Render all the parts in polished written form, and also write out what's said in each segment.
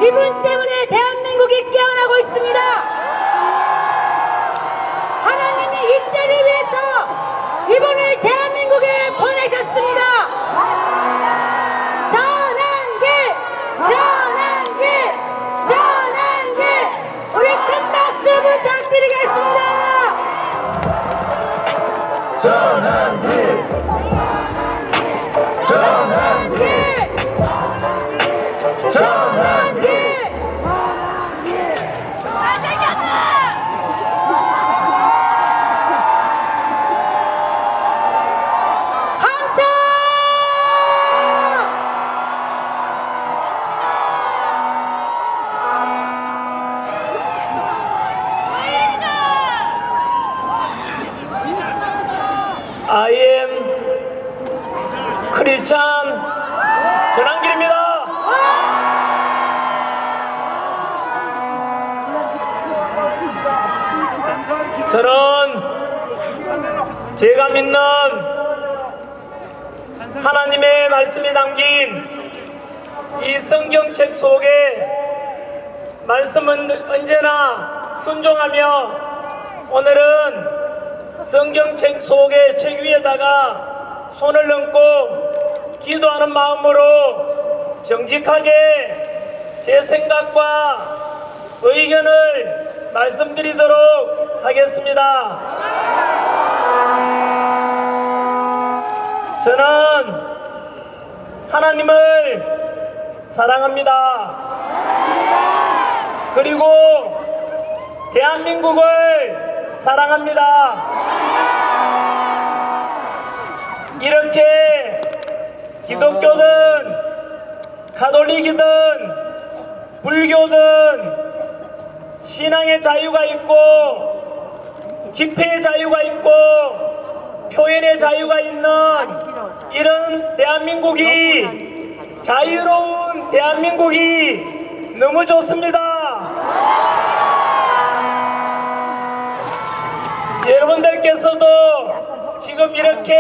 이분 때문에 대한민국이 깨어나고 있습니다. 하나님이 이때를 위해서 이분을 대한민국에 보내셨습니다. 전환길, 전환길, 전환길, 우리 큰 박수 부탁드리겠습니다. 전환길, 전환길, 전환길. 함성! I am 크리스찬 전환길입니다. 저는 제가 믿는 하나님의 말씀이 담긴 이 성경책 속에 말씀은 언제나 순종하며 오늘은 성경책 속의 책 위에다가 손을 얹고 기도하는 마음으로 정직하게 제 생각과 의견을 말씀드리도록 하겠습니다. 저는 하나님을 사랑합니다. 그리고 대한민국을 사랑합니다. 이렇게 기독교든 가톨릭이든 불교든 신앙의 자유가 있고 집회의 자유가 있고 표현의 자유가 있는 이런 대한민국이, 자유로운 대한민국이 너무 좋습니다. 여러분들께서도 지금 이렇게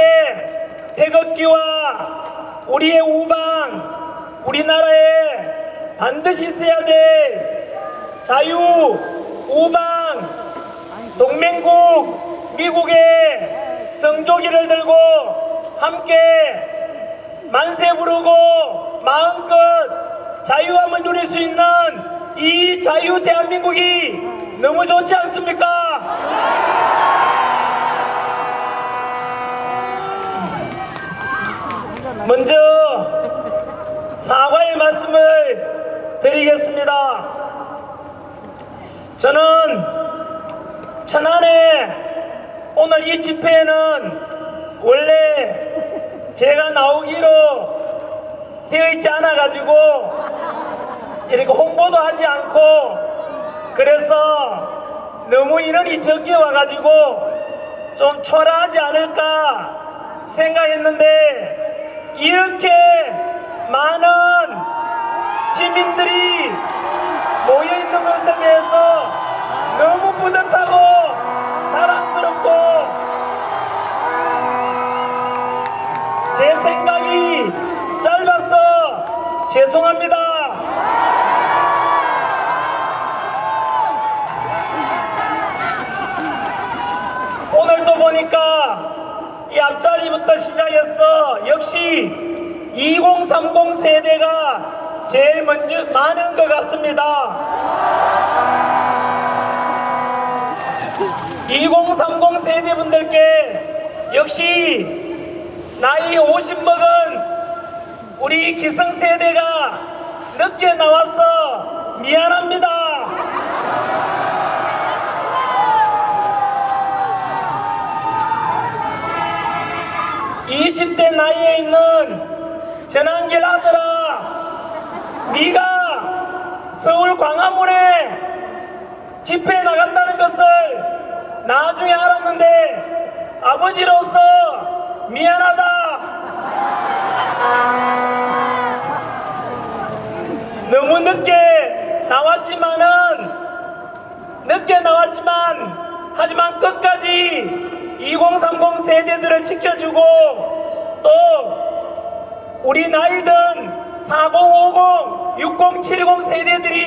태극기와 우리의 우방, 우리나라에 반드시 있어야 될 자유, 우방, 동맹국, 미국의 성조기를 들고 함께 만세 부르고 마음껏 자유함을 누릴 수 있는 이 자유 대한민국이 너무 좋지 않습니까? 먼저 사과의 말씀을 드리겠습니다. 저는 천안에 오늘 이 집회에는 원래 제가 나오기로 되어 있지 않아 가지고 이렇게 홍보도 하지 않고, 그래서 너무 인원이 적게 와가지고 좀 초라하지 않을까 생각했는데, 이렇게 많은 시민들이 모여있는 것에 대해서 너무 뿌듯하고 자랑스럽고, 제 생각이 짧아서 죄송합니다. 오늘도 보니까 이 앞자리부터 시작해서 역시 2030 세대가 제일 먼저 많은 것 같습니다. 2030 세대분들께 역시 나이 50 먹은 우리 기성세대가 늦게 나와서 미안합니다. (20대) 나이에 있는 전환길 아들아, 네가 서울 광화문에 집회에 나간다는 것을 나중에 알았는데 아버지로서 미안하다. 너무 늦게 나왔지만 하지만 끝까지 2030 세대들을 지켜주고, 또 우리 나이든 40, 50, 60, 70 세대들이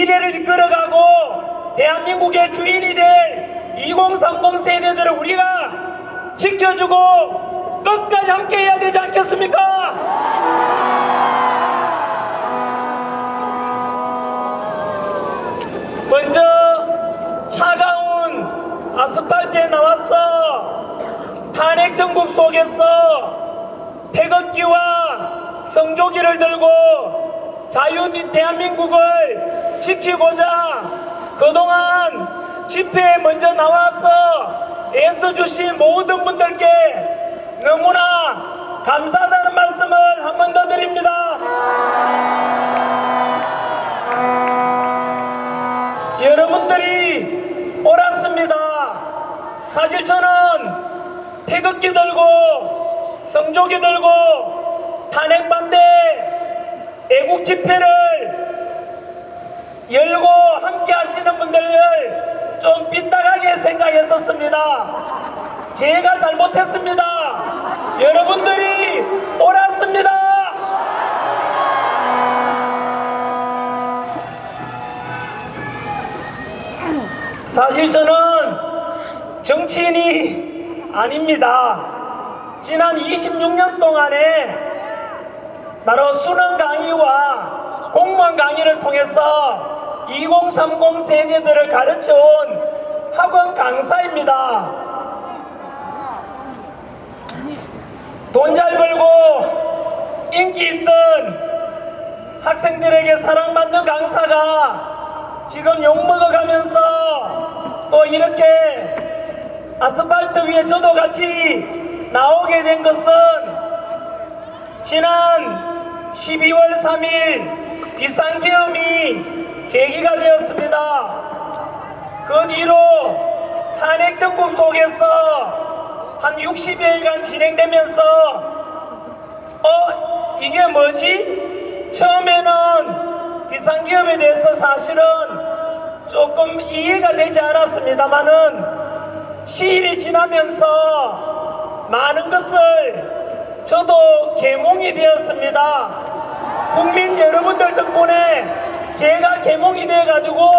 미래를 이끌어가고 대한민국의 주인이 될 2030 세대들을 우리가 지켜주고 끝까지 함께 해야 되지 않겠습니까? 먼저 차가운 아스팔트에 나와서 탄핵 정국 속에서 태극기와 성조기를 들고 자유인 대한민국을 지키고자 그동안 집회에 먼저 나와서 애써주신 모든 분들께 너무나 감사하다는 말씀을 한 번 더 드립니다. 여러분들이 옳았습니다. 사실 저는 태극기 들고 성조기 들고 탄핵 반대 애국 집회를 열고 함께 하시는 분들을 좀 삐딱하게 생각했었습니다. 제가 잘못했습니다. 여러분들이 옳았습니다. 사실 저는 정치인이 아닙니다. 지난 26년 동안에 바로 수능 강의와 공무원 강의를 통해서 2030 세대들을 가르쳐온 학원 강사입니다. 돈 잘 벌고 인기 있던 학생들에게 사랑받는 강사가 지금 욕먹어가면서 또 이렇게 아스팔트 위에 저도 같이 나오게 된 것은 지난 12월 3일 비상계엄이 계기가 되었습니다. 그 뒤로 탄핵 정국 속에서 한 60여일간 진행되면서 이게 뭐지? 처음에는 비상계엄에 대해서 사실은 조금 이해가 되지 않았습니다만은 시일이 지나면서 많은 것을 저도 계몽이 되었습니다. 국민 여러분들 덕분에 제가 계몽이 돼가지고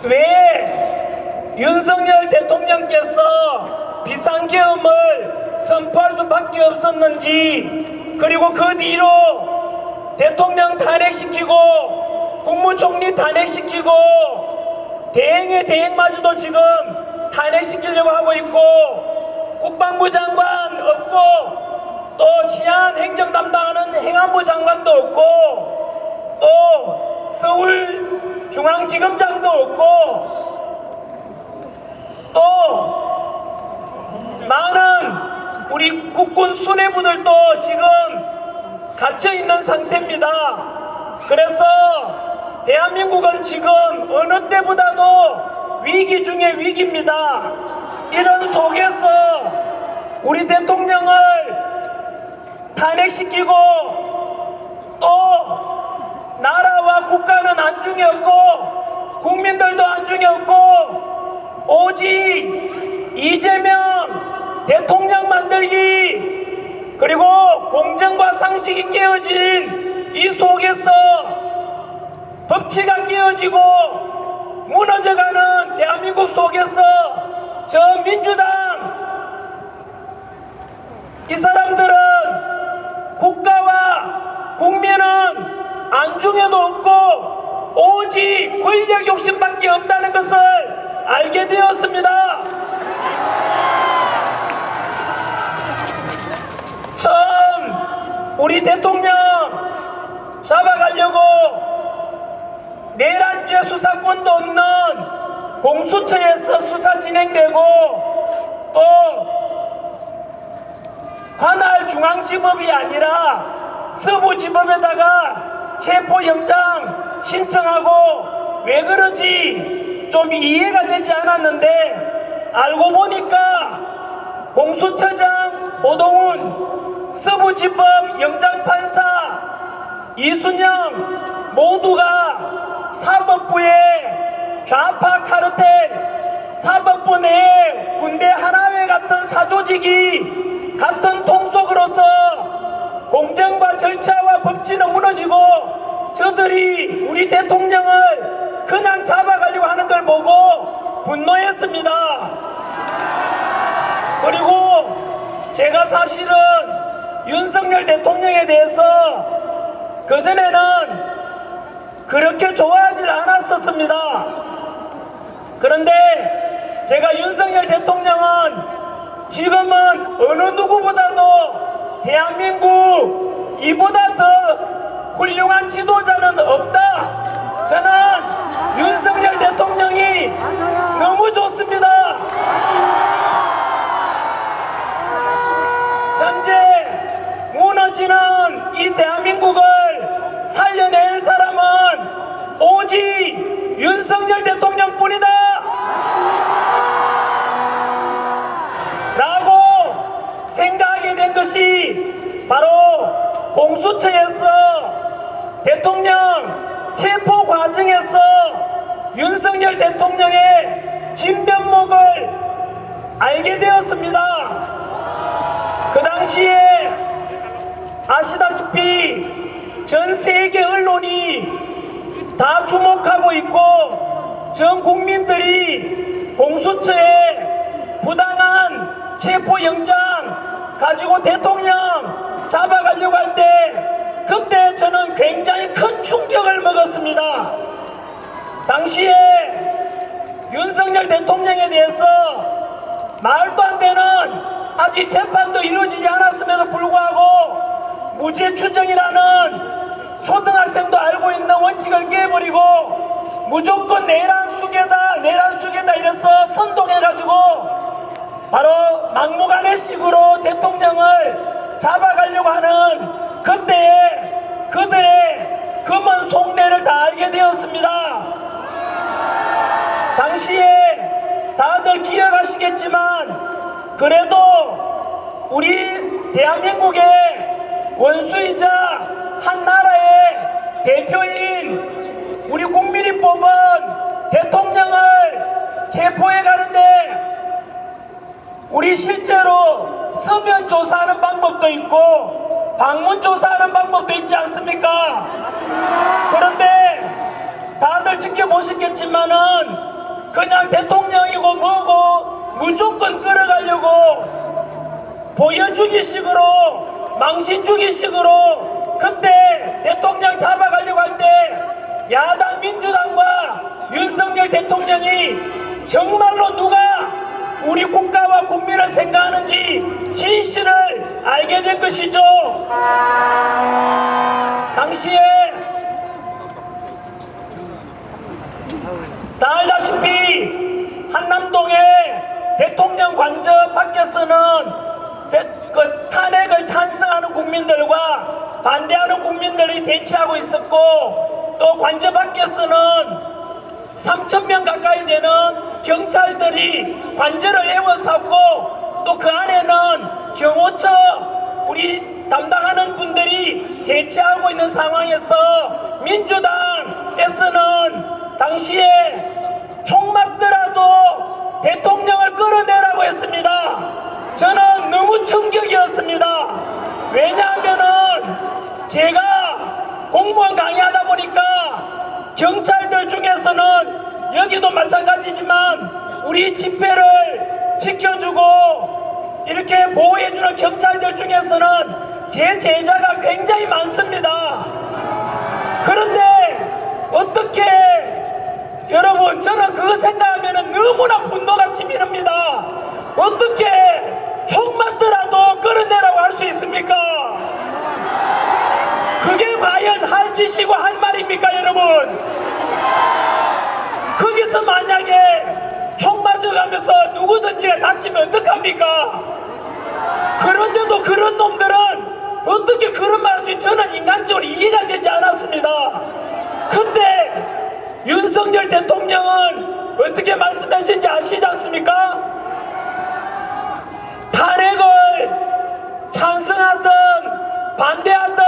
왜 윤석열 대통령께서 비상계엄을 선포할 수밖에 없었는지, 그리고 그 뒤로 대통령 탄핵시키고 국무총리 탄핵시키고 대행의 대행마저도 지금 탄핵시키려고 하고 있고 국방부 장관 없고 또 치안 행정 담당하는 행안부 장관도 없고 또 서울중앙지검장도 없고 또 많은 우리 국군 수뇌부들도 지금 갇혀있는 상태입니다. 그래서 대한민국은 지금 어느 때보다도 위기 중에 위기입니다. 이런 속에서 우리 대통령을 탄핵시키고 또 나라와 국가는 안중에 없고 국민들도 안중에 없고 오직 이재명 대통령 만들기 그리고 공정과 상식이 깨어진 이 속에서 법치가 깨어지고 무너져가는 대한민국 속에서 저 민주당 이 사람들은 국가와 국민은 안중에도 없고 오직 권력 욕심밖에 없다는 것을 알게 되었습니다. 처음 우리 대통령 잡아가려고 내란죄 수사권도 없는 공수처에서 수사 진행되고 또 관할 중앙지법이 아니라 서부지법에다가 체포영장 신청하고 왜 그러지 좀 이해가 되지 않았는데 알고 보니까 공수처장 오동훈, 서부지법 영장판사 이순영 모두가 사법부의 좌파 카르텔, 사법부 내에 군대 하나회 같은 사조직이 같은 통속으로서 공정과 절차와 법치는 무너지고 사실은 윤석열 대통령에 대해서 그전에는 그렇게 좋아하지 않았었습니다. 그런데 제가 윤석열 대통령은 지금은 어느 누구보다도 대한민국 이보다 더 훌륭한 지도자는 없다. 저는 윤석열 대통령이 너무 좋습니다. 현재 무너지는 이 대한민국을 살려낼 사람은 오직 윤석열 대통령뿐이다 라고 생각하게 된 것이 바로 공수처에서 대통령 체포 과정에서 윤석열 대통령의 진면목을 알게 되었습니다. 그 당시에 아시다시피 전 세계 언론이 다 주목하고 있고 전 국민들이 공수처에 부당한 체포영장 가지고 대통령 잡아가려고 할 때 그때 저는 굉장히 큰 충격을 먹었습니다. 당시에 윤석열 대통령에 대해서 말도 안 되는 아직 재판도 이루어지지 않았음에도 불구하고 무죄 추정이라는 초등학생도 알고 있는 원칙을 깨버리고 무조건 내란 수계다 이래서 선동해가지고 바로 막무가내식으로 대통령을 잡아가려고 하는 그때에 그들의 검은 속내를 다 알게 되었습니다. 당시에 다들 기억하시겠지만 그래도 우리 대한민국의 원수이자 한 나라의 대표인 우리 국민이 뽑은 대통령을 체포해 가는데 우리 실제로 서면 조사하는 방법도 있고 방문 조사하는 방법도 있지 않습니까? 그런데 다들 지켜보셨겠지만은 그냥 대통령이고 뭐고 무조건 끌어가려고 보여주기 식으로 망신주기 식으로 그때 대통령 잡아가려고 할 때 야당 민주당과 윤석열 대통령이 정말로 누가 우리 국가와 국민을 생각하는지 진실을 알게 된 것이죠. 당시에 다 알다시피 한남동의 대통령 관저 밖에서는 탄핵을 찬성하는 국민들과 반대하는 국민들이 대치하고 있었고 또 관저 밖에서는 3,000명 가까이 되는 경찰들이 관저를 에워쌌고 또 그 안에는 경호처 우리 담당하는 분들이 대치하고 있는 상황에서 민주당에서는 당시에 총 맞더라도 대통령을 끌어내라고 했습니다. 저는 너무 충격이었습니다. 왜냐하면은 제가 공무원 강의하다 보니까 경찰들 중에서는 여기도 마찬가지지만 우리 집회를 지켜주고 이렇게 보호해주는 경찰들 중에서는 제 제자가 굉장히 많습니다. 그런데 어떻게 여러분 저는 그거 생각하면 너무나 분노가 치밀합니다. 어떻게 총 맞더라도 끌어내라고 할 수 있습니까? 그게 과연 할 짓이고 할 말입니까 여러분? 거기서 만약에 총 맞아가면서 누구든지가 다치면 어떡합니까? 그런데도 그런 놈들은 어떻게 그런 말 할 수 있지? 저는 인간적으로 이해가 되지 않았습니다. 근데 윤석열 대통령은 어떻게 말씀하신지 아시지 않습니까? 탄핵을 찬성하든 반대하든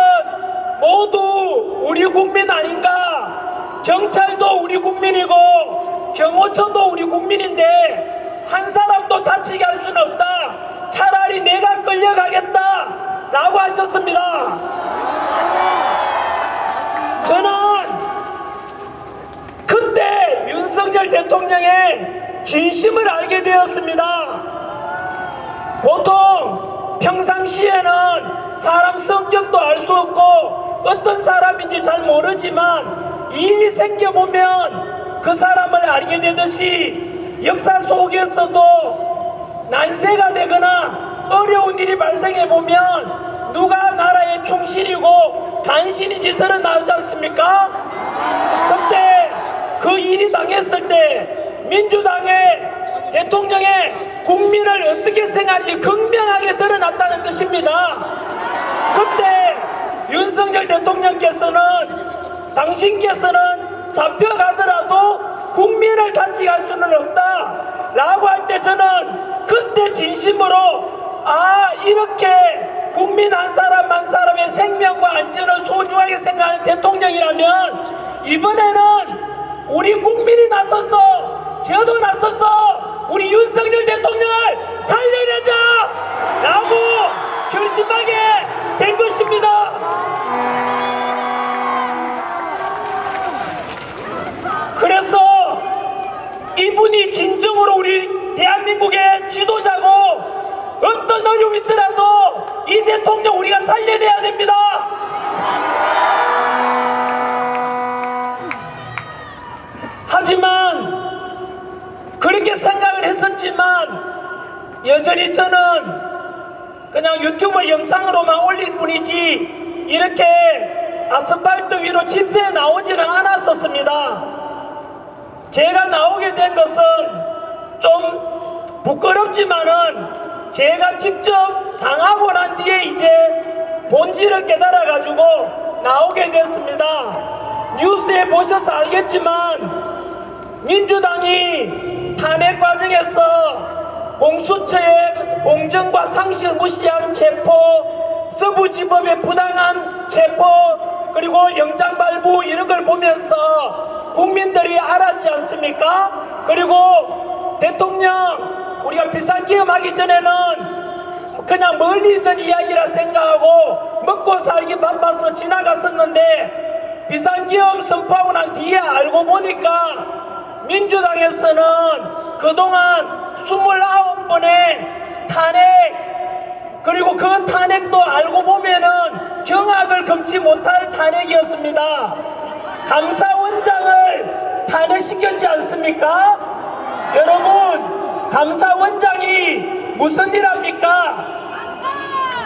모두 우리 국민 아닌가? 경찰도 우리 국민이고 경호처도 우리 국민인데 한 사람도 다치게 할 수는 없다. 차라리 내가 끌려가겠다 라고 하셨습니다. 저는 그때 윤석열 대통령의 진심을 알게 되었습니다. 보통 평상시에는 사람 성격도 알 수 없고 어떤 사람인지 잘 모르지만 일이 생겨보면 그 사람을 알게 되듯이 역사 속에서도 난세가 되거나 어려운 일이 발생해보면 누가 나라의 충신이고 간신인지 드러나지 않습니까? 그때 그 일이 당했을 때 민주당의 대통령의 국민을 어떻게 생각하는지 극명하게 드러났다는 뜻입니다. 그때 윤석열 대통령께서는 당신께서는 잡혀가더라도 국민을 다치게 할 수는 없다 라고 할 때 저는 그때 진심으로 이렇게 국민 한 사람 한 사람의 생명과 안전을 소중하게 생각하는 대통령이라면 이번에는 우리 국민이 나서서 저도 나서서 우리 윤석열 대통령을 살려내자 라고 결심하게 된 것입니다. 그래서 이분이 진정으로 우리 대한민국의 지도자고 어떤 어려움이 있더라도 이 대통령 우리가 살려내야 됩니다. 하지만 그렇게 생각을 했었지만 여전히 저는 그냥 유튜브 영상으로만 올릴 뿐이지 이렇게 아스팔트 위로 집회에 나오지는 않았었습니다. 제가 나오게 된 것은 좀 부끄럽지만은 제가 직접 당하고 난 뒤에 이제 본질을 깨달아 가지고 나오게 됐습니다. 뉴스에 보셔서 알겠지만 민주당이 탄핵 과정에서 공수처의 공정과 상식을 무시한 체포, 서부지법의 부당한 체포, 그리고 영장 발부 이런 걸 보면서 국민들이 알았지 않습니까? 그리고 대통령 우리가 비상기업 하기 전에는 그냥 멀리 있던 이야기라 생각하고 먹고 살기 바빠서 지나갔었는데 비상기업 선포하고 난 뒤에 알고 보니까 민주당에서는 그동안 29번의 탄핵 그리고 그 탄핵도 알고 보면은 경악을 금치 못할 탄핵이었습니다. 감사원장을 탄핵시켰지 않습니까? 여러분, 감사원장이 무슨 일 합니까?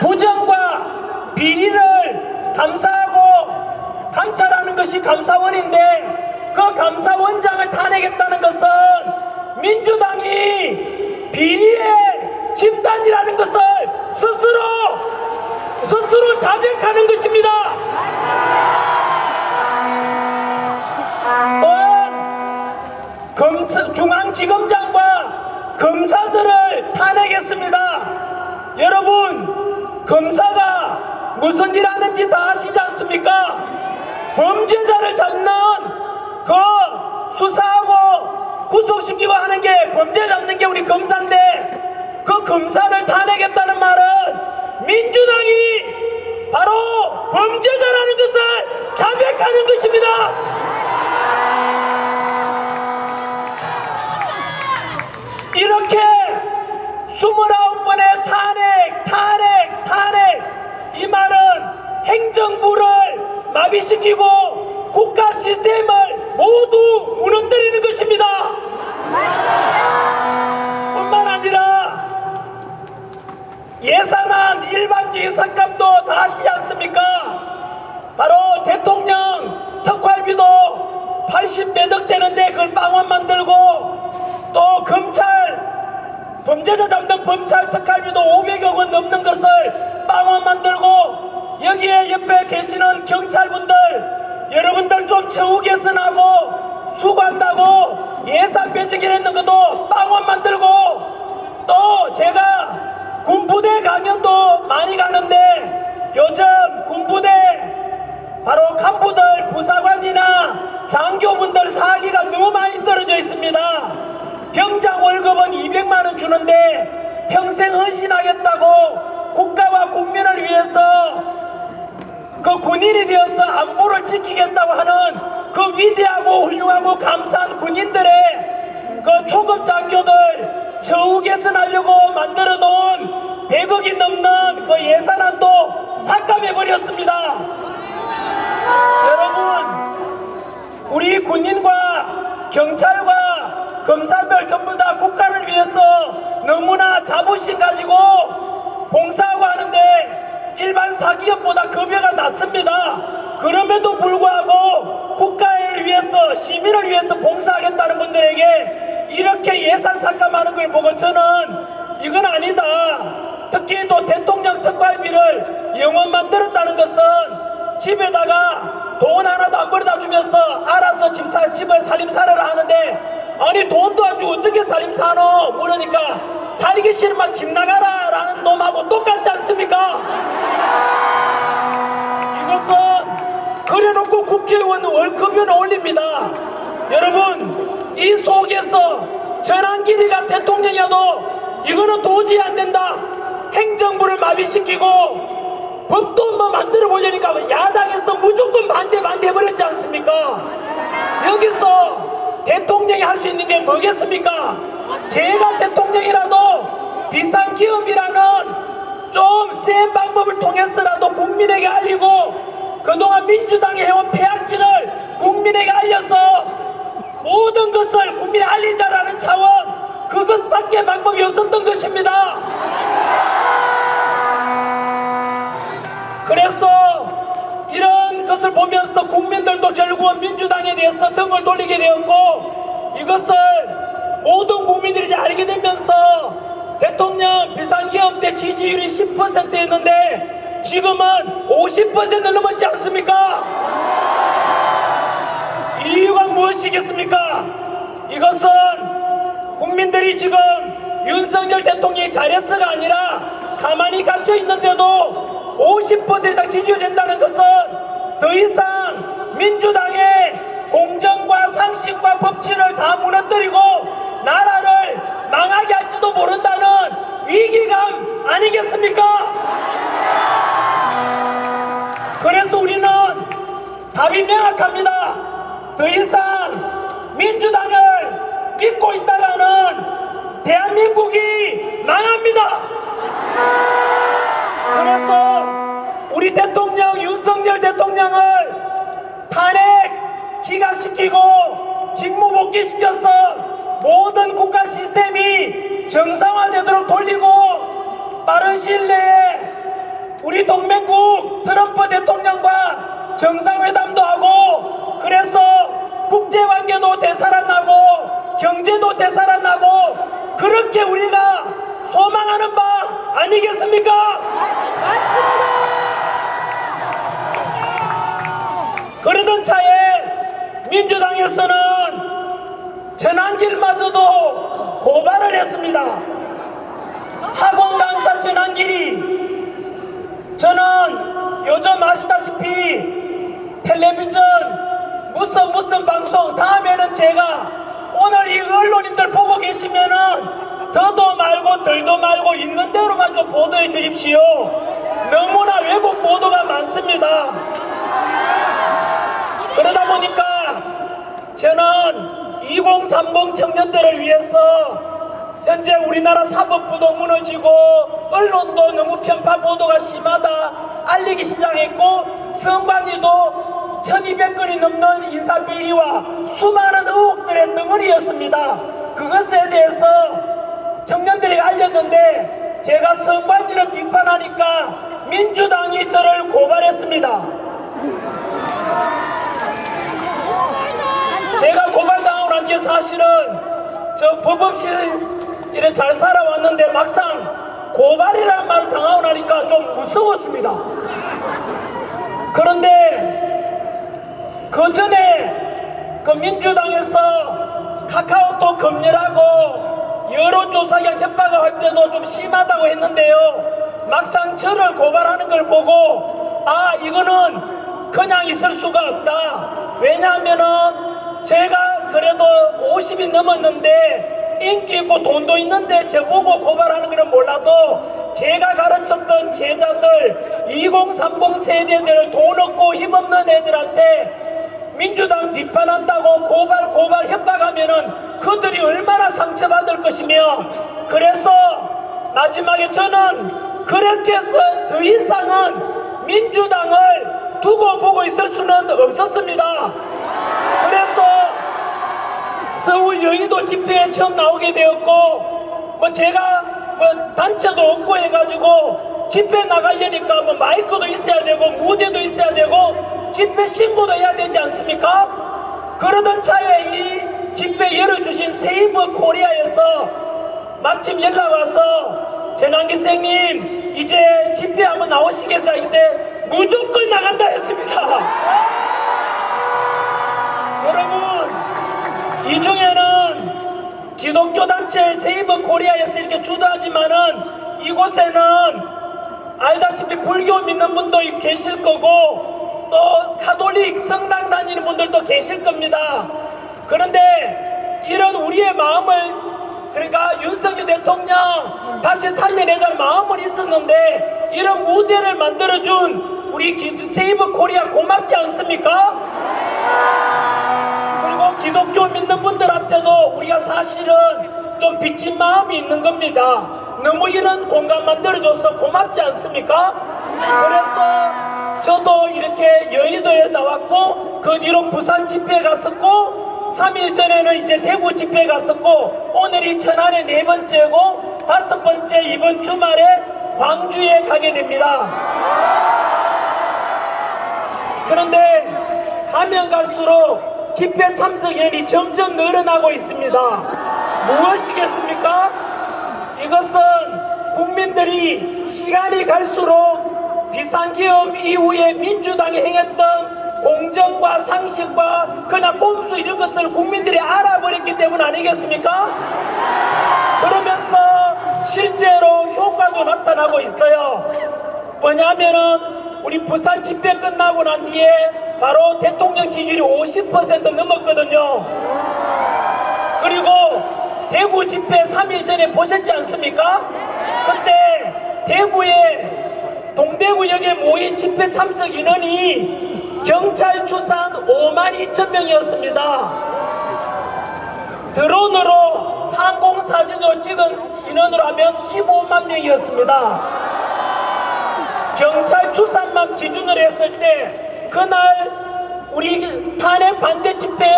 부정과 비리를 감사하고 감찰하는 것이 감사원인데 그 감사원장을 탄핵했다는 것은 민주당이 비리의 집단이라는 것을 스스로 자백하는 것입니다. 중앙지검장과 검사들을 탄핵했습니다. 여러분, 검사가 무슨 일 하는지 다 아시지 않습니까? 범죄자를 잡는 그 수사하고 구속시키고 하는 게 범죄 잡는 게 우리 검사인데 그 검사를 탄핵했다는 말은 민주당이 바로 범죄자라는 것을 자백하는 것입니다. 이렇게 29번의 탄핵 이 말은 행정부를 마비시키고 국가 시스템을 모두 무너뜨리는 것입니다. 뿐만 아니라 예산안 일반적인 삭감도 다 아시지 않습니까? 바로 대통령 특활비도 80몇억 되는데 그걸 빵원 만들고 또 검찰 범죄자 잡는 검찰 특활비도 500억 원 넘는 것을 빵원 만들고 여기에 옆에 계시는 경찰분들 여러분들 좀 처우 개선하고 수고한다고 예산 배치기했는 것도 빵원 만들고 또 제가 군부대 강연도 많이 가는데 요즘 군부대 바로 간부들 부사관이나 장교분들 사기가 너무 많이 떨어져 있습니다. 병장 월급은 200만원 주는데 평생 헌신하겠다고 국가와 국민을 위해서 그 군인이 되어서 안보를 지키겠다고 하는 그 위대하고 훌륭하고 감사한 군인들의 그 초급 장교들 처우 개선하려고 만들어 놓은 100억이 넘는 경찰과 검사들 전부 다 국가를 위해서 너무나 자부심 가지고 봉사하고 하는데 일반 사기업보다 급여가 낮습니다. 그럼에도 불구하고 국가를 위해서 시민을 위해서 봉사하겠다는 분들에게 이렇게 예산 삭감하는 걸 보고 저는 이건 아니다. 특히 또 대통령 특활비를 영원 만들었다는 것은 집에다가 돈 하나도 안 벌어다 주면서 알아서 집을 살림살이라 하는데, 아니 돈도 안 주고 어떻게 살림사노 물으니까 살기 싫으면 집 나가라 라는 놈하고 똑같지 않습니까? 이것은 그래놓고 국회의원 월급은 올립니다. 여러분, 이 속에서 전환길이가 대통령이어도 이거는 도저히 안 된다. 행정부를 마비시키고 법도 뭐 만들어 보려니까 야당에서 무조건 반대 해버렸지 않습니까? 여기서 대통령이 할 수 있는 게 뭐겠습니까? 제가 대통령이라도 비상기업이라는 좀 센 방법을 통해서라도 국민에게 알리고 그동안 민주당이 해온 폐악질을 국민에게 알려서 모든 것을 국민에 알리자라는 차원, 그것밖에 방법이 없었던 것입니다. 그래서 이런 것을 보면서 국민들도 결국은 민주당에 대해서 등을 돌리게 되었고, 이것을 모든 국민들이 이제 알게 되면서 대통령 비상기업 때 지지율이 10%였는데 지금은 50%를 넘었지 않습니까? 이유가 무엇이겠습니까? 이것은 국민들이 지금 윤석열 대통령이 잘했어가 아니라 가만히 갇혀 있는데도 50% 지지율이 된다는 것은 더 이상 민주당의 공정과 상식과 법치를 다 무너뜨리고 나라를 망하게 할지도 모른다는 위기감 아니겠습니까? 그래서 우리는 답이 명확합니다. 더 이상 민주당을 믿고 있다가는 대한민국이 망합니다. 그래서 우리 대통령 윤석열 대통령을 탄핵 기각시키고 직무복귀시켜서 모든 국가 시스템이 정상화되도록 돌리고 빠른 시일 내에 우리 동맹국 트럼프 대통령과 정상회담도 하고, 그래서 국제관계도 되살아나고 경제도 되살아나고 그렇게 우리가 소망하는 바 아니겠습니까? 맞습니다. 그러던 차에 민주당에서는 전환길마저도 고발을 했습니다. 학원 강사 전환길이, 저는 요즘 아시다시피 텔레비전 무슨 방송, 다음에는 제가 오늘 이 언론인들 보고 계시면은 더도 말고 덜도 말고 있는 대로만 좀 보도해 주십시오. 너무나 왜곡 보도가 많습니다. 그러다 보니까 저는 2030 청년들을 위해서 현재 우리나라 사법부도 무너지고 언론도 너무 편파 보도가 심하다 알리기 시작했고, 선관위도 1200건이 넘는 인사비리와 수많은 의혹들의 덩어리였습니다. 그것에 대해서 청년들에게 알렸는데 제가 선관위를 비판하니까 민주당이 저를 고발했습니다. 제가 고발당하고 난 게 사실은 저 법 없이 이래 잘 살아왔는데 막상 고발이라는 말을 당하고 나니까 좀 무서웠습니다. 그런데 그 전에 그 민주당에서 카카오톡 검열하고 여론조사기관 협박할 때도 좀 심하다고 했는데요, 막상 저를 고발하는 걸 보고 아, 이거는 그냥 있을 수가 없다. 왜냐하면은 제가 그래도 50이 넘었는데 인기 있고 돈도 있는데 저보고 고발하는 거는 몰라도 제가 가르쳤던 제자들 2030 세대들 돈 없고 힘없는 애들한테 민주당 비판한다고 고발 협박하면은 그들이 얼마나 상처받을 것이며, 그래서 마지막에 저는 그렇게 해서 더 이상은 민주당을 두고 보고 있을 수는 없었습니다. 그래서 서울 여의도 집회에 처음 나오게 되었고, 뭐 제가 뭐 단체도 없고 해가지고 집회 나가려니까 뭐 마이크도 있어야 되고 무대도 있어야 되고 집회 신고도 해야 되지 않습니까? 그러던 차에 이 집회 열어주신 세이버 코리아에서 마침 연락 와서 전환기생님 이제 집회 한번 나오시겠어요? 이때 무조건 나간다 했습니다. 여러분, 이 중에는 기독교 단체 세이버 코리아에서 이렇게 주도하지만은 이곳에는 알다시피 불교 믿는 분도 계실 거고 또 카톨릭 성당 다니는 분들도 계실 겁니다. 그런데 이런 우리의 마음을, 그러니까 윤석열 대통령 다시 살려내갈 마음은 있었는데 이런 무대를 만들어준 우리 세이버 코리아 고맙지 않습니까? 그리고 기독교 믿는 분들한테도 우리가 사실은 좀 빚진 마음이 있는 겁니다. 너무 이런 공간 만들어줘서 고맙지 않습니까? 그래서 저도 이렇게 여의도에 나왔고 그 뒤로 부산 집회에 갔었고 3일 전에는 이제 대구 집회에 갔었고 오늘이 천안의 4번째고 5번째 이번 주말에 광주에 가게 됩니다. 그런데 가면 갈수록 집회 참석 인원이 점점 늘어나고 있습니다. 무엇이겠습니까? 이것은 국민들이 시간이 갈수록 비상계엄 이후에 민주당이 행했던 공정과 상식과 그냥 꼼수 이런 것들을 국민들이 알아버렸기 때문 아니겠습니까? 그러면서 실제로 효과도 나타나고 있어요. 뭐냐면은 우리 부산 집회 끝나고 난 뒤에 바로 대통령 지지율이 50% 넘었거든요. 그리고 대구 집회 3일 전에 보셨지 않습니까? 그때 대구에 동대구역에 모인 집회 참석 인원이 경찰 추산 52,000명이었습니다. 드론으로 항공사진으로 찍은 인원으로 하면 15만 명이었습니다. 경찰 추산만 기준으로 했을 때 그날 우리 탄핵 반대 집회에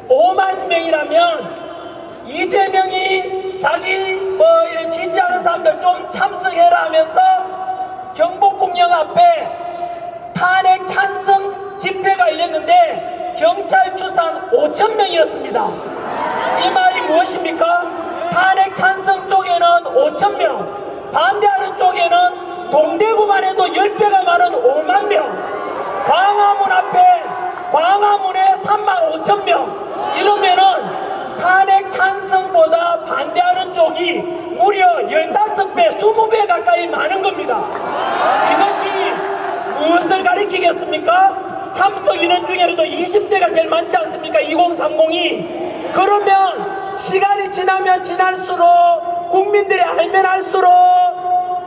5만 명이라면 이재명이 자기 뭐 이런 지지하는 사람들 좀 참석해라 하면서 경복궁역 앞에 탄핵 찬성 집회가 열렸는데 경찰 추산 5,000명이었습니다. 이 말이 무엇입니까? 탄핵 찬성 쪽에는 5,000명, 반대하는 쪽에는 동대구만 해도 10배가 많은 5만 명, 광화문 앞에 광화문에 35,000명, 이러면은 탄핵 찬성보다 반대하는 쪽이 무려 15배, 20배 가까이 많은 겁니다. 이것이 무엇을 가리키겠습니까? 참석 인원 중에도 20대가 제일 많지 않습니까? 2030이. 그러면 시간이 지나면 지날수록 국민들이 알면 알수록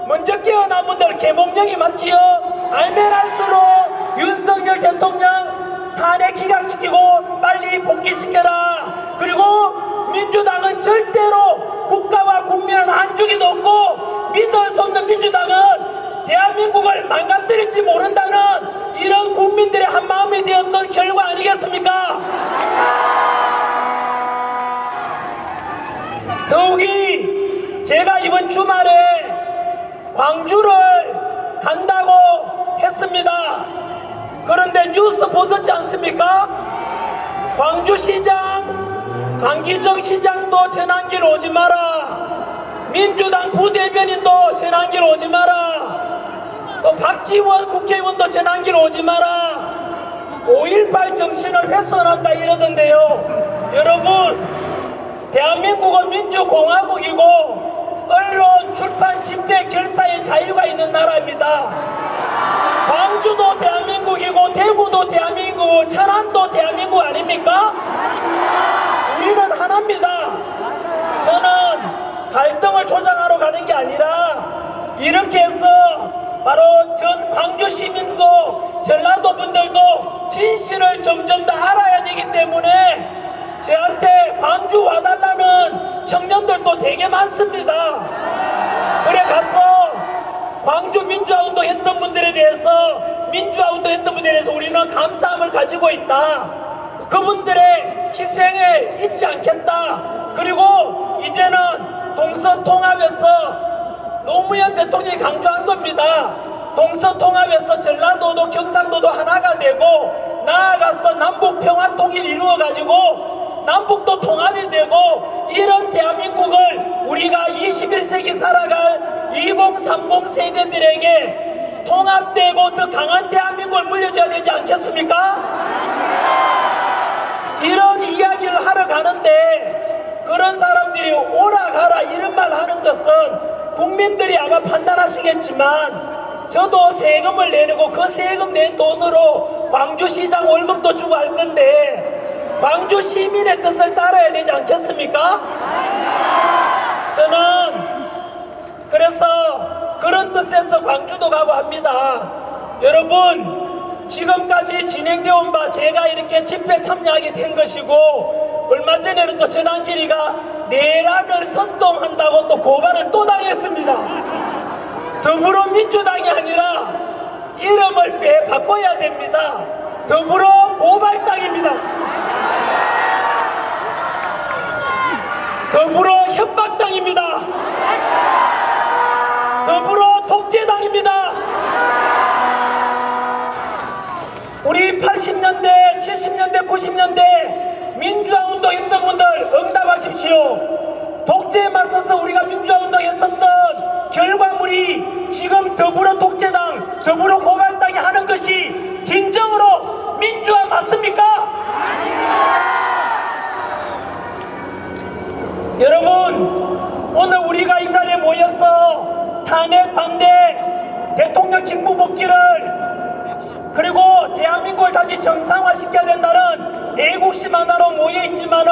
먼저 깨어난 분들 개몽령이 맞지요? 알면 알수록 윤석열 대통령 탄핵 기각시키고 빨리 복귀시켜라. 그리고 민주당은 절대로 국가와 국민은 안주기도 없고 믿을 수 없는 민주당은 대한민국을 망가뜨릴지 모른다는 이런 국민들의 한마음이 되었던 결과 아니겠습니까? 더욱이 제가 이번 주말에 광주를 간다고 했습니다. 그런데 뉴스 보셨지 않습니까? 광주시장 강기정 시장도 전환길 오지 마라, 민주당 부대변인도 전환길 오지 마라, 또 박지원 국회의원도 전환길 오지 마라, 5.18 정신을 훼손한다 이러던데요. 여러분, 대한민국은 민주공화국이고 언론, 출판, 집회, 결사의 자유가 있는 나라입니다. 광주도 대한민국이고 대구도 대한민국이고 천안도 대한민국 아닙니까? 우리는 하나입니다. 저는 갈등을 조장하러 가는 게 아니라 이렇게 해서 바로 전 광주 시민도 전라도 분들도 진실을 점점 더 알아야 되기 때문에 저한테 광주 와달라는 청년들도 되게 많습니다. 그래 가서 광주 민주화운동 했던 분들에 대해서 우리는 감사함을 가지고 있다. 그분들의 희생을 잊지 않겠다. 그리고 이제는 동서통합에서 노무현 대통령이 강조한 겁니다. 동서통합에서 전라도도 경상도도 하나가 되고 나아가서 남북평화통일 이루어가지고 남북도 통합이 되고 이런 대한민국을 우리가 21세기 살아갈 2030 세대들에게 통합되고 더 강한 대한민국을 물려줘야 되지 않겠습니까? 이런 이야기를 하러 가는데 그런 사람들이 오라 가라 이런 말 하는 것은 국민들이 아마 판단하시겠지만 저도 세금을 내고 그 세금 낸 돈으로 광주시장 월급도 주고 할 건데 광주 시민의 뜻을 따라야 되지 않겠습니까? 저는 그래서 그런 뜻에서 광주도 가고 합니다. 여러분, 지금까지 진행되어 온 바 제가 이렇게 집회 참여하게 된 것이고 얼마 전에는 또 전한길이가 내란을 선동한다고 또 고발을 또 당했습니다. 더불어민주당이 아니라 이름을 바꿔야 됩니다. 더불어 고발당입니다. 더불어 협박당입니다. 더불어 독재당입니다. 우리 80년대, 70년대, 90년대 민주화운동 했던 분들 응답하십시오. 독재에 맞서서 우리가 민주화운동 했었던 결과물이 지금 더불어 독재당, 더불어 고발당이 하는 것이 진정으로 민주화 맞습니까? 여러분, 오늘 우리가 이 자리에 모여서 탄핵 반대, 대통령 직무 복귀를 그리고 대한민국을 다시 정상화시켜야 된다는 애국심 하나로 모여있지만은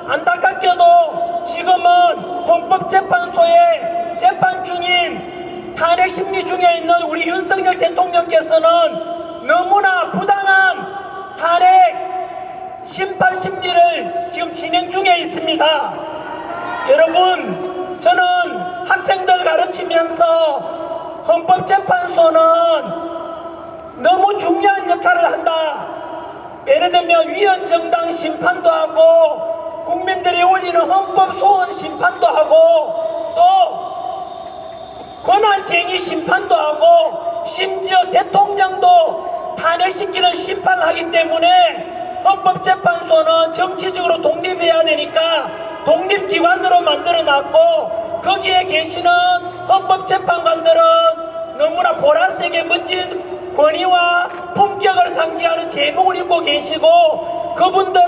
안타깝게도 지금은 헌법재판소에 재판 중인 탄핵 심리 중에 있는 우리 윤석열 대통령께서는 너무나 부당한 탄핵 심판 심리를 지금 진행 중에 있습니다. 여러분, 저는 학생들 가르치면서 헌법재판소는 너무 중요한 역할을 한다. 예를 들면 위헌정당 심판도 하고 국민들이 올리는 헌법 소원 심판도 하고 또 권한쟁의 심판도 하고 심지어 대통령도 탄핵시키는 심판을 하기 때문에 헌법재판소는 정치적으로 독립해야 되니까 독립기관으로 만들어놨고 거기에 계시는 헌법재판관들은 너무나 보라색의 멋진 권위와 품격을 상징하는 제복을 입고 계시고 그분들은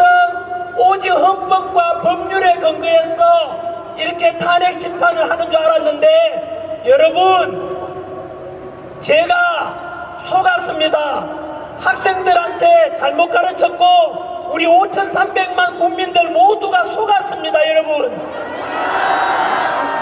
오직 헌법과 법률에 근거해서 이렇게 탄핵 심판을 하는 줄 알았는데 여러분, 제가 속았습니다. 학생들한테 잘못 가르쳤고 우리 5,300만 국민들 모두가 속았습니다. 여러분,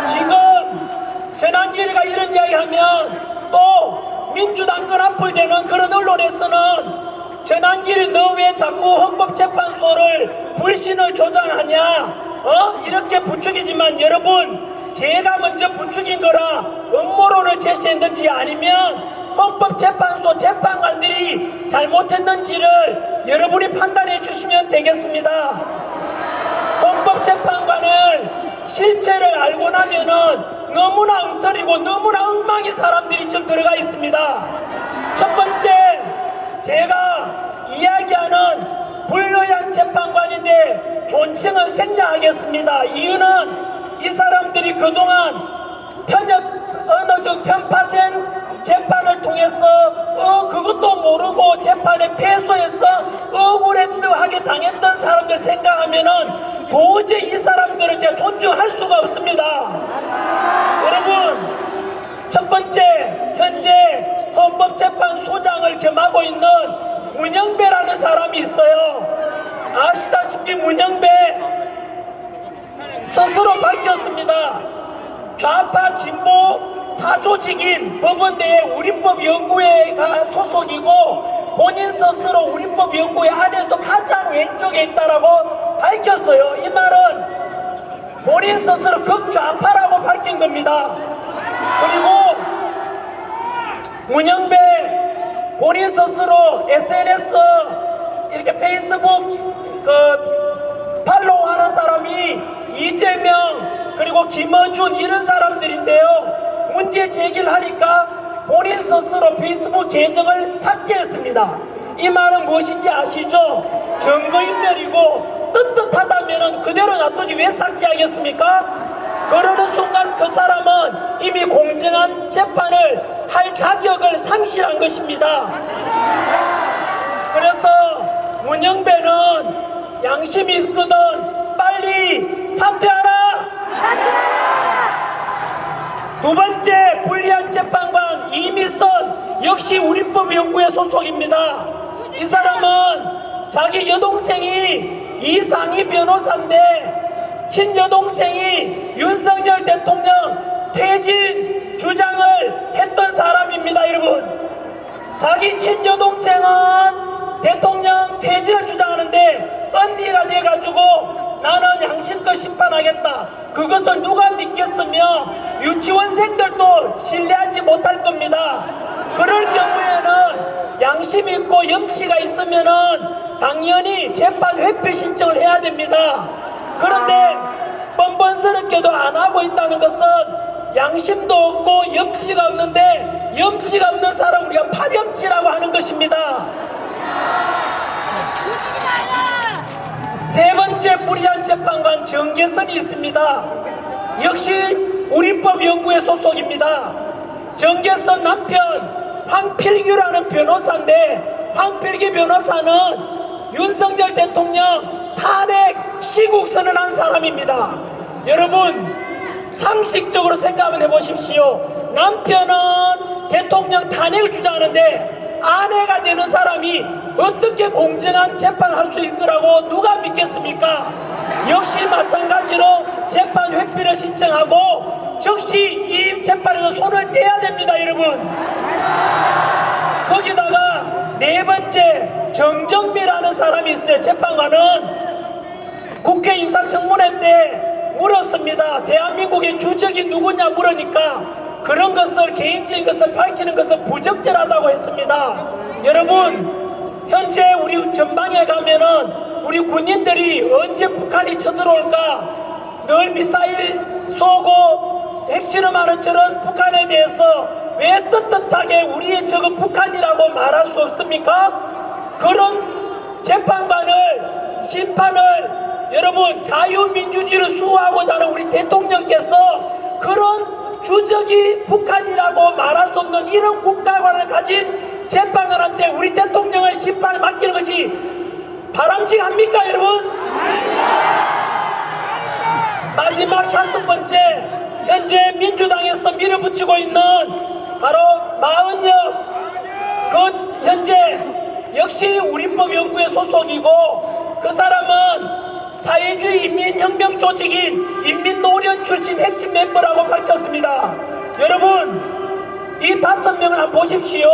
지금 전한길이가 이런 이야기하면 또 민주당 끈앞을 대는 그런 언론에서는 전한길이 너 왜 자꾸 헌법재판소를 불신을 조장하냐 이렇게 부추기지만 여러분, 제가 먼저 부추긴 거라 음모론을 제시했는지 아니면 헌법재판소 재판관들이 잘못했는지를 여러분이 판단해 주시면 되겠습니다. 헌법재판관을 실체를 알고 나면은 너무나 엉터리고 너무나 엉망인 사람들이 좀 들어가 있습니다. 첫 번째, 제가 이야기하는 불로յան 재판관인데 존칭은 생략하겠습니다. 이유는 이 사람들이 그동안 어느 정도 편파된 재판을 통해서 그것도 모르고 재판에 패소해서 억울하게 당했던 사람들 생각하면은 도저히 이 사람들을 제가 존중할 수가 없습니다. 여러분, 첫 번째, 현재 헌법재판소장을 겸하고 있는 문영배라는 사람이 있어요. 아시다시피 문영배 스스로 밝혔습니다. 좌파 진보 사조직인 법원 내에 우리법연구회가 소속이고 본인 스스로 우리법연구회 안에서도 가장 왼쪽에 있다라고 밝혔어요. 이 말은 본인 스스로 극좌파라고 밝힌 겁니다. 그리고 문영배 본인 스스로 SNS에 이렇게 페이스북 팔로우 하는 사람이 이재명 그리고 김어준 이런 사람들인데요. 문제 제기를 하니까 본인 스스로 페이스북 계정을 삭제했습니다. 이 말은 무엇인지 아시죠? 증거인멸이고 떳떳하다면 그대로 놔두지 왜 삭제하겠습니까? 그러는 순간 그 사람은 이미 공정한 재판을 할 자격을 상실한 것입니다. 그래서 문영배는 양심이 있거든 빨리 사퇴하라! 두 번째 불리한 재판관 이미선 역시 우리법연구회 소속입니다. 이 사람은 자기 여동생이 이상희 변호사인데 친여동생이 윤석열 대통령 퇴진 주장을 했던 사람입니다. 여러분, 자기 친여동생은 대통령 퇴진을 주장하는데 언니가 돼가지고 나는 양심껏 심판하겠다. 그것을 누가 믿겠으며 유치원생들도 신뢰하지 못할 겁니다. 그럴 경우에는 양심 있고 염치가 있으면은 당연히 재판 회피 신청을 해야 됩니다. 그런데 뻔뻔스럽게도 안 하고 있다는 것은 양심도 없고 염치가 없는데 염치가 없는 사람 우리가 파렴치라고 하는 것입니다. 세 번째 불리한 재판관 정계선이 있습니다. 역시 우리법연구회 소속입니다. 정계선 남편 황필규라는 변호사인데 황필규 변호사는 윤석열 대통령 탄핵 시국 선언한 사람입니다. 여러분 상식적으로 생각 한번 해보십시오. 남편은 대통령 탄핵을 주장하는데 아내가 되는 사람이 어떻게 공정한 재판을 할 수 있을 거라고 누가 믿겠습니까? 역시 마찬가지로 재판 회피를 신청하고 즉시 이 재판에서 손을 떼야 됩니다. 여러분, 거기다가 네 번째 정정미라는 사람이 있어요. 재판관은 국회 인사청문회 때 물었습니다. 대한민국의 주적이 누구냐 물으니까 그런 것을 개인적인 것을 밝히는 것은 부적절하다고 했습니다. 여러분, 현재 우리 전방에 가면은 우리 군인들이 언제 북한이 쳐들어올까 늘 미사일 쏘고 핵실험하는 저런 북한에 대해서 왜 떳떳하게 우리의 적은 북한이라고 말할 수 없습니까? 그런 재판관을 심판을 여러분 자유민주주의를 수호하고자 하는 우리 대통령께서 그런 주적이 북한이라고 말할 수 없는 이런 국가관을 가진 재판관한테 우리 대통령의 심판을 맡기는 것이 바람직합니까 여러분? 마지막 다섯 번째, 현재 민주당에서 밀어붙이고 있는 바로 마은혁, 그 현재 역시 우리법연구회 소속이고 그 사람은 사회주의 인민혁명 조직인 인민노련 출신 핵심 멤버라고 밝혔습니다. 여러분, 이 5명을 한번 보십시오.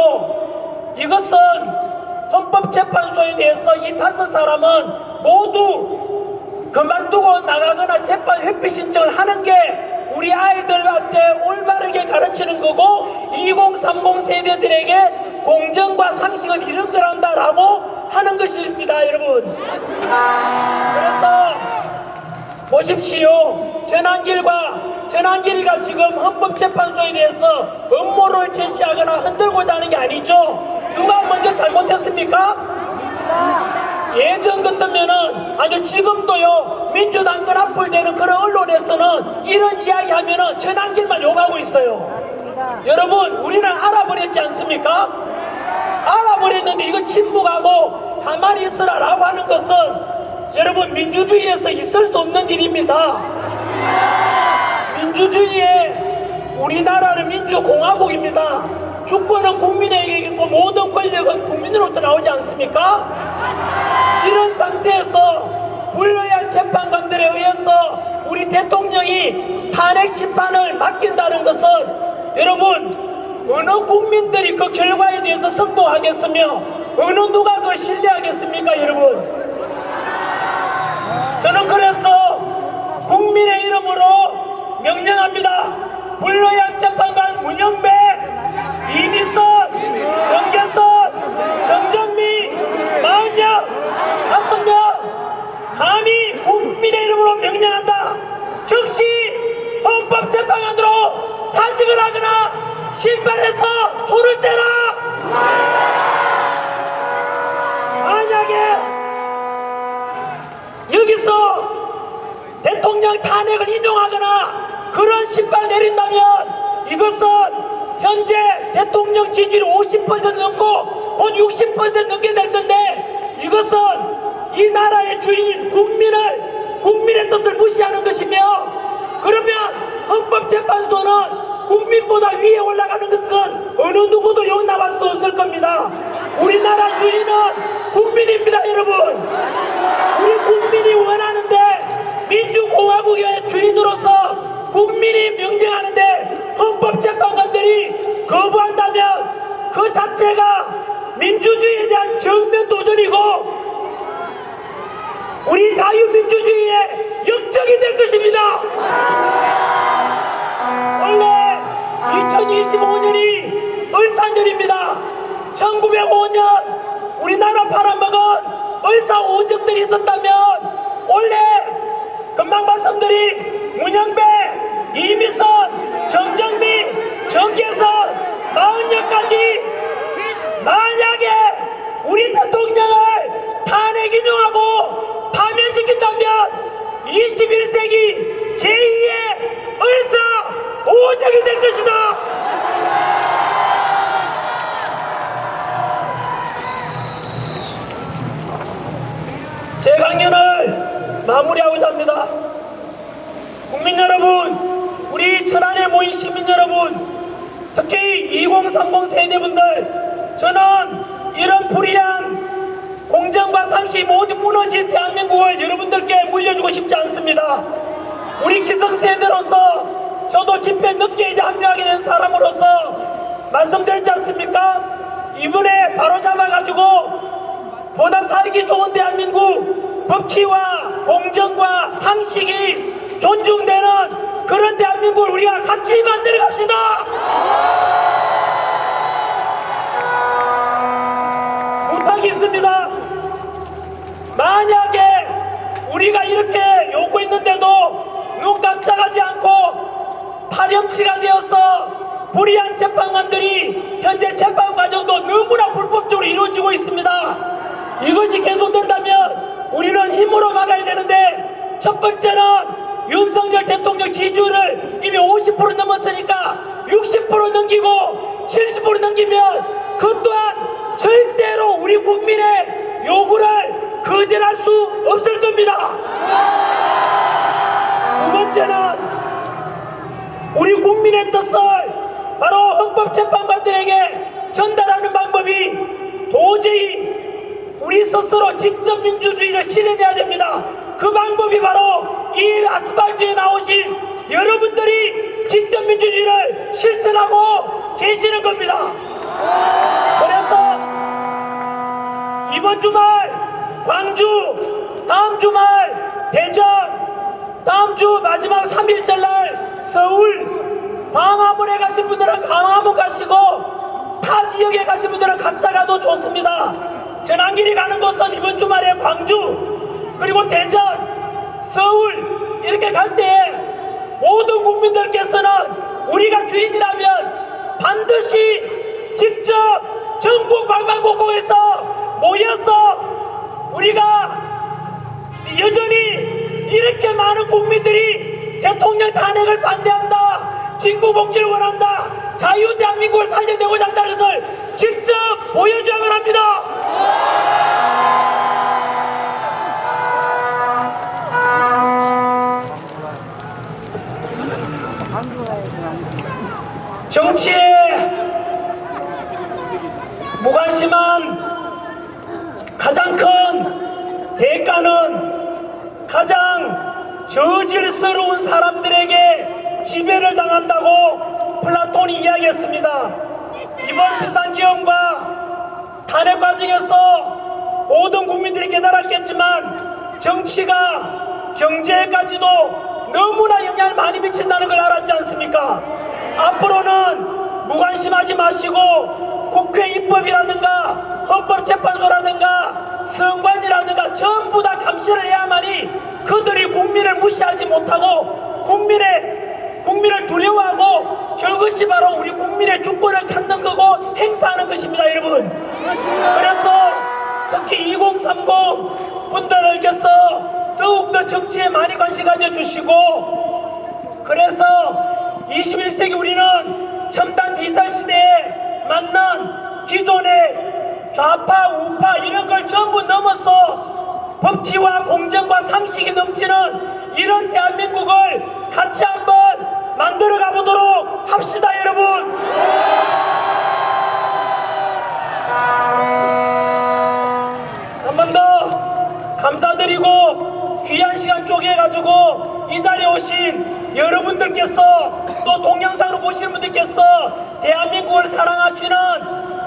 이것은 헌법재판소에 대해서 이 5사람은 모두 그만두고 나가거나 재판 회피 신청을 하는 게 우리 아이들한테 올바르게 가르치는 거고 2030 세대들에게 공정과 상식은 이런 거란다라고 하는 것입니다. 여러분, 그래서 보십시오. 전한길이가 지금 헌법재판소에 대해서 음모를 제시하거나 흔들고자 하는 게 아니죠. 누가 먼저 잘못했습니까? 예전 같으면은 아주 지금도요 민주당 끈 앞불되는 그런 언론에서는 이런 이야기 하면은 전한길만 욕하고 있어요. 여러분, 우리는 알아버렸지 않습니까? 알아버렸는데 이거 침묵하고 가만히 있으라 라고 하는 것은 여러분 민주주의에서 있을 수 없는 일입니다. 민주주의에 우리나라는 민주공화국입니다. 주권은 국민에게 있고 모든 권력은 국민으로부터 나오지 않습니까? 이런 상태에서 불리한 재판관들에 의해서 우리 대통령이 탄핵 심판을 맡긴다는 것은 여러분 어느 국민들이 그 결과에 대해서 승복하겠으며 어느 누가 그걸 신뢰하겠습니까? 여러분, 저는 그래서 국민의 이름으로 명령합니다. 불리한 재판관 문영배, 이미선, 정계선, 정정미, 마은혁 탄핵을 인용하거나 그런 심판을 내린다면 이것은 현재 대통령 지지율이 50% 넘고 곧 60% 넘게 될 건데 이것은 이 나라의 주인인 국민의 뜻을 무시하는 것이며 그러면 헌법재판소는 국민보다 위에 올라가는 것은 어느 누구도 용납할 수 없을 겁니다. 우리나라 주인은 국민입니다, 여러분. 우리 국민이 원하는데 민주공화국의 주인으로서 국민이 명령하는데 헌법재판관들이 거부한다면 그 자체가 민주주의에 대한 정면 도전이고 우리 자유민주주의의 역적이 될 것입니다. 원래 2025년이 을사년입니다. 1905년 우리나라 팔아먹은 을사 오적들이 있었다면 원래 금방 말씀드린 문영배, 이미선, 정정미, 정계선, 마흔여까지 만약에 우리 대통령을 탄핵 인용하고 파면시킨다면 21세기 제2의 을사 오적이 될 것이다. 제 강연을 마무리하고자 합니다. 국민 여러분, 우리 천안에 모인 시민 여러분, 특히 2030 세대분들, 저는 이런 불의한 공정과 상식이 모두 무너진 대한민국을 여러분들께 물려주고 싶지 않습니다. 우리 기성세대로서 저도 집회 늦게 이제 합류하게 된 사람으로서 말씀드렸지 않습니까? 이번에 바로 잡아가지고 보다 살기 좋은 대한민국, 법치와 공정과 상식이 존중되는 그런 대한민국을 우리가 같이 만들어 갑시다. 부탁이 있습니다. 만약에 우리가 이렇게 요구했는데도 눈 깜짝하지 않고 파렴치가 되어서 불의한 재판관들이 현재 재판 과정도 너무나 불법적으로 이루어지고 있습니다. 이것이 계속된다면 우리는 힘으로 막아야 되는데 첫 번째는 윤석열 대통령 지지율을 이미 50% 넘었으니까 60% 넘기고 70% 넘기면 그 또한 절대로 우리 국민의 요구를 거절할 수 없을 겁니다. 두 번째는 우리 국민의 뜻을 바로 헌법재판관들에게 전달하는 방법이 도저히 우리 스스로 직접 민주주의를 실현해야 됩니다. 그 방법이 바로 이 아스팔트에 나오신 여러분들이 직접 민주주의를 실천하고 계시는 겁니다. 그래서 이번 주말 광주, 다음 주말 대전, 다음 주 마지막 3일절 날 서울, 광화문에 가신 분들은 광화문 가시고 타 지역에 가신 분들은 각자 가도 좋습니다. 전환길이 가는 곳은 이번 주말에 광주 그리고 대전, 서울 이렇게 갈 때 모든 국민들께서는 우리가 주인이라면 반드시 직접 전국 방방곡곡에서 모여서 우리가 여전히 이렇게 많은 국민들이 대통령 탄핵을 반대한다, 진보복지를 원한다, 자유 대한민국을 살려내고자 한다는 것을 직접 보여줘야만 합니다. 정치에 무관심한 가장 큰 대가는 가장 저질스러운 사람들에게 지배를 당한다고 플라톤이 이야기했습니다. 이번 비상계엄과 탄핵 과정에서 모든 국민들이 깨달았겠지만 정치가 경제까지도 너무나 영향을 많이 미친다는 걸 알았지 않습니까? 앞으로는 무관심하지 마시고 국회 입법이라든가 헌법재판소라든가 선관위라든가 전부 다 감시를 해야만이 그들이 국민을 무시하지 못하고 국민을 두려워하고 그것이 바로 우리 국민의 주권을 찾는 거고 행사하는 것입니다, 여러분. 그래서 특히 2030 분들께서 더 더욱더 정치에 많이 관심 가져주시고, 그래서 21세기 우리는 첨단 디지털 시대에 맞는 기존의 좌파, 우파 이런 걸 전부 넘어서 법치와 공정과 상식이 넘치는 이런 대한민국을 같이 한번 만들어 가보도록 합시다, 여러분. 한 번 더 감사드리고, 귀한 시간 쪼개가지고 이 자리에 오신 여러분들께서, 또 동영상으로 보시는 분들께서 대한민국을 사랑하시는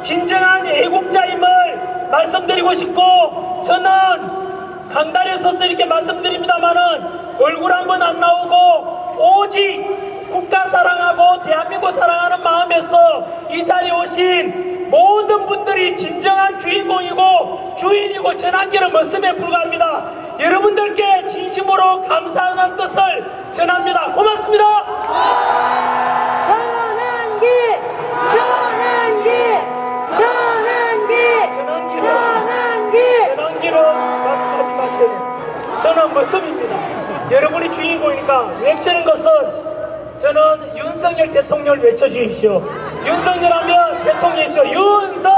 진정한 애국자임을 말씀드리고 싶고, 저는 강단에 서서 이렇게 말씀드립니다마는 얼굴 한번 안 나오고 오직 국가 사랑하고 대한민국 사랑하는 마음에서 이 자리에 오신 모든 분들이 진정한 주인공이고 주인이고 전환기는 머슴에 불과합니다. 여러분들께 진심으로 감사하는 뜻을 전합니다. 고맙습니다. 전환기, 전환기, 전환기, 전환기로 말씀하지 마세요. 저는 머슴입니다. 여러분이 주인공이니까 외치는 것은, 저는 윤석열 대통령을 외쳐주십시오. 윤석열 하면 대통령이십시오. 윤석열!